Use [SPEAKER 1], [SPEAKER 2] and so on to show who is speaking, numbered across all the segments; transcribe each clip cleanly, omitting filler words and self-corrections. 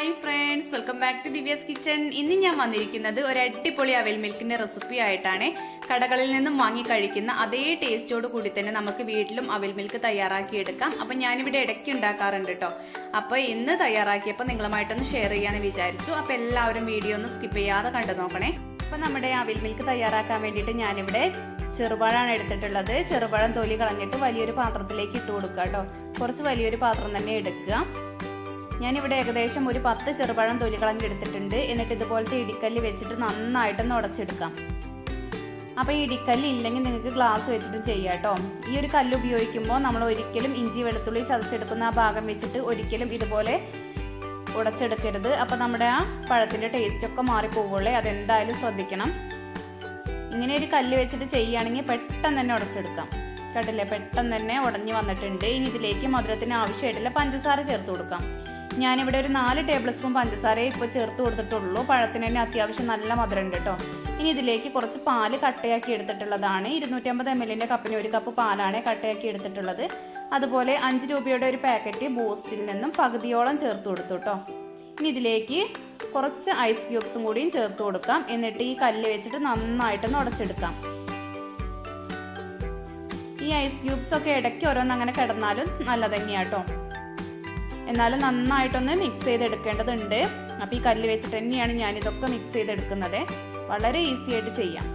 [SPEAKER 1] Hi friends, welcome back to Divya's kitchen. ഇന്ന് ഞാൻ വന്നിരിക്കുന്നത് ഒരു അടിപൊളി അവിൽ മിൽക്കിന്റെ റെസിപ്പി ആയിട്ടാണ്. കടകളിൽ നിന്നും വാങ്ങി കഴിക്കുന്ന അതേ ടേസ്റ്റോട് കൂടി തന്നെ നമുക്ക് വീട്ടിലും അവിൽ മിൽക്ക് തയ്യാറാക്കി എടുക്കാം. അപ്പം ഞാനിവിടെ ഇടയ്ക്ക് ഉണ്ടാക്കാറുണ്ട് കേട്ടോ. അപ്പോൾ ഇന്ന് തയ്യാറാക്കിയപ്പോൾ നിങ്ങളുമായിട്ടൊന്ന് ഷെയർ ചെയ്യാന്ന് വിചാരിച്ചു. അപ്പോൾ എല്ലാവരും വീഡിയോ ഒന്ന് സ്കിപ്പ് ചെയ്യാതെ കണ്ടു നോക്കണേ. അപ്പം നമ്മുടെ അവിൽ മിൽക്ക് തയ്യാറാക്കാൻ വേണ്ടിയിട്ട് ഞാനിവിടെ ചെറുപഴമാണ് എടുത്തിട്ടുള്ളത്. ചെറുപഴം തൊലി കളഞ്ഞിട്ട് വലിയൊരു പാത്രത്തിലേക്ക് ഇട്ട് കൊടുക്കുക കേട്ടോ. കുറച്ച് വലിയൊരു പാത്രം തന്നെ എടുക്കുക. ഞാനിവിടെ ഏകദേശം ഒരു 10 ചെറുപഴം തൊലി കളഞ്ഞെടുത്തിട്ടുണ്ട്. എന്നിട്ട് ഇതുപോലത്തെ ഇടിക്കല്ല് വെച്ചിട്ട് നന്നായിട്ടൊന്ന് ഉടച്ചെടുക്കാം. അപ്പോൾ ഈ ഇടിക്കല്ല് ഇല്ലെങ്കിൽ നിങ്ങൾക്ക് ഗ്ലാസ് വെച്ചിട്ടും ചെയ്യാം കേട്ടോ. ഈ ഒരു കല്ല് ഉപയോഗിക്കുമ്പോൾ നമ്മൾ ഒരിക്കലും ഇഞ്ചി വെളുത്തുള്ളി ചതച്ചെടുക്കുന്ന ആ ഭാഗം വെച്ചിട്ട് ഒരിക്കലും ഇതുപോലെ ഉടച്ചെടുക്കരുത്. അപ്പോൾ നമ്മുടെ ആ പഴത്തിൻ്റെ ടേസ്റ്റൊക്കെ മാറിപ്പോകുള്ളേ. അതെന്തായാലും ശ്രദ്ധിക്കണം. ഇങ്ങനെ ഒരു കല്ല് വെച്ചിട്ട് ചെയ്യുകയാണെങ്കിൽ പെട്ടെന്ന് തന്നെ ഉടച്ചെടുക്കാം. കേട്ടില്ലേ, പെട്ടെന്ന് തന്നെ ഉടഞ്ഞു വന്നിട്ടുണ്ട്. ഇനി ഇതിലേക്ക് മധുരത്തിന് ആവശ്യമായിട്ടുള്ള പഞ്ചസാര ചേർത്ത് കൊടുക്കാം. ഞാനിവിടെ ഒരു 4 ടേബിൾ സ്പൂൺ പഞ്ചസാരയെ ഇപ്പോൾ ചേർത്ത് കൊടുത്തിട്ടുള്ളൂ. പഴത്തിന് തന്നെ അത്യാവശ്യം നല്ല മധുരം ഉണ്ട് കേട്ടോ. ഇനി ഇതിലേക്ക് കുറച്ച് പാല് കട്ടയാക്കി എടുത്തിട്ടുള്ളതാണ്. 250 ml കപ്പിന് 1 കപ്പ് പാലാണ് കട്ടയാക്കി എടുത്തിട്ടുള്ളത്. അതുപോലെ 5 രൂപയുടെ ഒരു പാക്കറ്റ് ബൂസ്റ്റിൽ നിന്നും പകുതിയോളം ചേർത്ത് കൊടുത്തു കേട്ടോ. ഇനി ഇതിലേക്ക് കുറച്ച് ഐസ് ക്യൂബ്സും കൂടിയും ചേർത്ത് കൊടുക്കാം. എന്നിട്ട് ഈ കല്ല് വെച്ചിട്ട് നന്നായിട്ടൊന്ന് ഉടച്ചെടുക്കാം. ഈ ഐസ് ക്യൂബ്സ് ഒക്കെ ഇടയ്ക്ക് ഓരോന്ന് അങ്ങനെ കിടന്നാലും നല്ല തന്നെയാട്ടോ. എന്നാലും നന്നായിട്ടൊന്ന് മിക്സ് ചെയ്തെടുക്കേണ്ടതുണ്ട്. അപ്പോൾ ഈ കല്ല് വെച്ചിട്ട് തന്നെയാണ് ഞാനിതൊക്കെ മിക്സ് ചെയ്തെടുക്കുന്നത്. വളരെ ഈസി ആയിട്ട് ചെയ്യാം.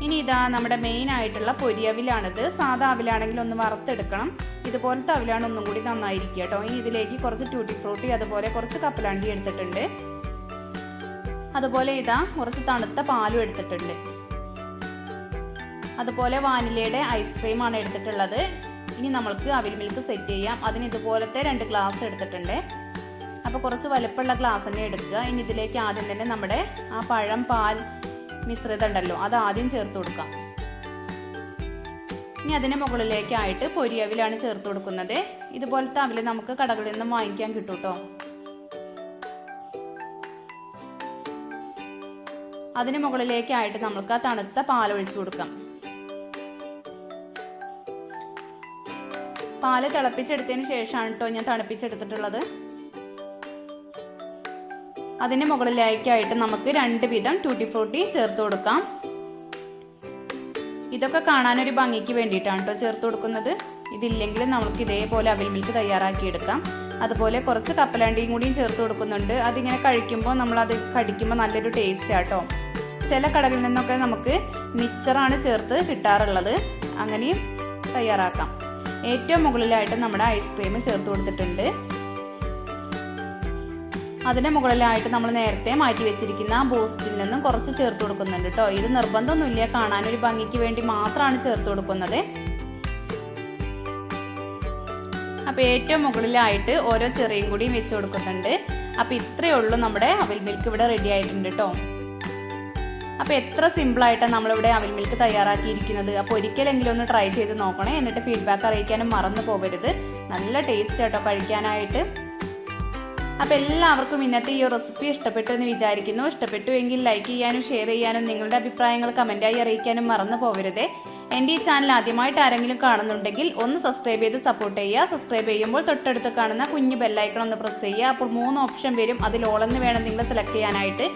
[SPEAKER 1] ഇനി ഇതാ നമ്മുടെ മെയിൻ ആയിട്ടുള്ള പൊരി അവിലാണിത്. സാധാ അവിലാണെങ്കിൽ ഒന്ന് വറുത്തെടുക്കണം. ഇതുപോലത്തെ അവിലാണ് ഒന്നും കൂടി നന്നായിരിക്കും കേട്ടോ. ഇനി ഇതിലേക്ക് കുറച്ച് ട്യൂട്ടി ഫ്രൂട്ടി അതുപോലെ കുറച്ച് കപ്പലണ്ടി എടുത്തിട്ടുണ്ട്. അതുപോലെ ഇതാ കുറച്ച് തണുത്ത പാലും എടുത്തിട്ടുണ്ട്. അതുപോലെ വാനിലയുടെ ഐസ്ക്രീമാണ് എടുത്തിട്ടുള്ളത്. ഇനി നമ്മൾക്ക് അവിൽ മിൽക്ക് സെറ്റ് ചെയ്യാം. അതിന് ഇതുപോലത്തെ 2 ഗ്ലാസ് എടുത്തിട്ടുണ്ട്. അപ്പോൾ കുറച്ച് വലുപ്പമുള്ള ഗ്ലാസ് തന്നെ എടുക്കുക. ഇനി ഇതിലേക്ക് ആദ്യം തന്നെ നമ്മുടെ ആ പഴം പാൽ മിശ്രിതം ഉണ്ടല്ലോ, അത് ആദ്യം ചേർത്ത് കൊടുക്കാം. ഇനി അതിന് മുകളിലേക്കായിട്ട് പൊരി അവിലാണ് ചേർത്ത് കൊടുക്കുന്നത്. ഇതുപോലത്തെ അവിൽ നമുക്ക് കടകളിൽ നിന്നും വാങ്ങിക്കാൻ കിട്ടും കേട്ടോ. അതിന് മുകളിലേക്കായിട്ട് നമുക്ക് ആ തണുത്ത പാൽ ഒഴിച്ചു കൊടുക്കാം. പാല് തിളപ്പിച്ചെടുത്തതിന് ശേഷമാണ് കേട്ടോ ഞാൻ തണുപ്പിച്ചെടുത്തിട്ടുള്ളത്. അതിന് മുകളിലേക്കായിട്ട് നമുക്ക് 2 വീതം ട്യൂട്ടി ഫ്രൂട്ടി ചേർത്ത് കൊടുക്കാം. ഇതൊക്കെ കാണാനൊരു ഭംഗിക്ക് വേണ്ടിയിട്ടാണ് കേട്ടോ ചേർത്ത് കൊടുക്കുന്നത്. ഇതില്ലെങ്കിൽ നമുക്ക് ഇതേപോലെ അവിൽ മിൽക്ക് തയ്യാറാക്കിയെടുക്കാം. അതുപോലെ കുറച്ച് കപ്പലണ്ടിയും കൂടിയും ചേർത്ത് കൊടുക്കുന്നുണ്ട്. അതിങ്ങനെ കഴിക്കുമ്പോൾ നമ്മളത് കടിക്കുമ്പോൾ നല്ലൊരു ടേസ്റ്റ് ആട്ടോ. ചില കടകളിൽ നിന്നൊക്കെ നമുക്ക് മിക്സറാണ് ചേർത്ത് കിട്ടാറുള്ളത്. അങ്ങനെയും തയ്യാറാക്കാം. ഏറ്റവും മുകളിലായിട്ട് നമ്മുടെ ഐസ്ക്രീം ചേർത്ത് കൊടുത്തിട്ടുണ്ട്. അതിന്റെ മുകളിലായിട്ട് നമ്മൾ നേരത്തെ മാറ്റി വെച്ചിരിക്കുന്ന ബൂസ്റ്റിൽ നിന്നും കുറച്ച് ചേർത്ത് കൊടുക്കുന്നുണ്ട് കേട്ടോ. ഇത് നിർബന്ധമൊന്നുമില്ല, കാണാനൊരു ഭംഗിക്ക് വേണ്ടി മാത്രമാണ് ചേർത്ത് കൊടുക്കുന്നത്. അപ്പൊ ഏറ്റവും മുകളിലായിട്ട് ഓരോ ചെറിയും കൂടിയും വെച്ച് കൊടുക്കുന്നുണ്ട്. അപ്പൊ ഇത്രയേ ഉള്ളൂ, നമ്മുടെ അവിൽ മിൽക്ക് ഇവിടെ റെഡി ആയിട്ടുണ്ട് കേട്ടോ. അപ്പോൾ എത്ര സിമ്പിളായിട്ടാണ് നമ്മളിവിടെ അവിൽ മിൽക്ക് തയ്യാറാക്കിയിരിക്കുന്നത്. അപ്പോൾ ഒരിക്കലെങ്കിലും ഒന്ന് ട്രൈ ചെയ്ത് നോക്കണേ. എന്നിട്ട് ഫീഡ്ബാക്ക് അറിയിക്കാനും മറന്നു പോകരുത്. നല്ല ടേസ്റ്റ് ആട്ടോ കഴിക്കാനായിട്ട്. അപ്പോൾ എല്ലാവർക്കും ഇന്നത്തെ ഈ റെസിപ്പി ഇഷ്ടപ്പെട്ടു എന്ന് വിചാരിക്കുന്നു. ഇഷ്ടപ്പെട്ടു എങ്കിൽ ലൈക്ക് ചെയ്യാനും ഷെയർ ചെയ്യാനും നിങ്ങളുടെ അഭിപ്രായങ്ങൾ കമൻറ്റായി അറിയിക്കാനും മറന്നു പോകരുത്. എൻ്റെ ഈ ചാനൽ ആദ്യമായിട്ട് ആരെങ്കിലും കാണുന്നുണ്ടെങ്കിൽ ഒന്ന് സബ്സ്ക്രൈബ് ചെയ്ത് സപ്പോർട്ട് ചെയ്യുക. സബ്സ്ക്രൈബ് ചെയ്യുമ്പോൾ തൊട്ടടുത്ത് കാണുന്ന കുഞ്ഞു ബെല്ലൈക്കൺ ഒന്ന് പ്രസ് ചെയ്യുക. അപ്പോൾ 3 ഓപ്ഷൻ വരും. അതിൽ ഓളെന്ന് വേണം നിങ്ങൾ സെലക്ട് ചെയ്യാനായിട്ട്.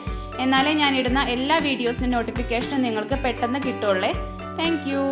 [SPEAKER 1] എന്നാലേ ഞാൻ ഇടുന്ന എല്ലാ വീഡിയോസിൻ്റെ നോട്ടിഫിക്കേഷനും നിങ്ങൾക്ക് പെട്ടെന്ന് കിട്ടുള്ളേ. Thank you.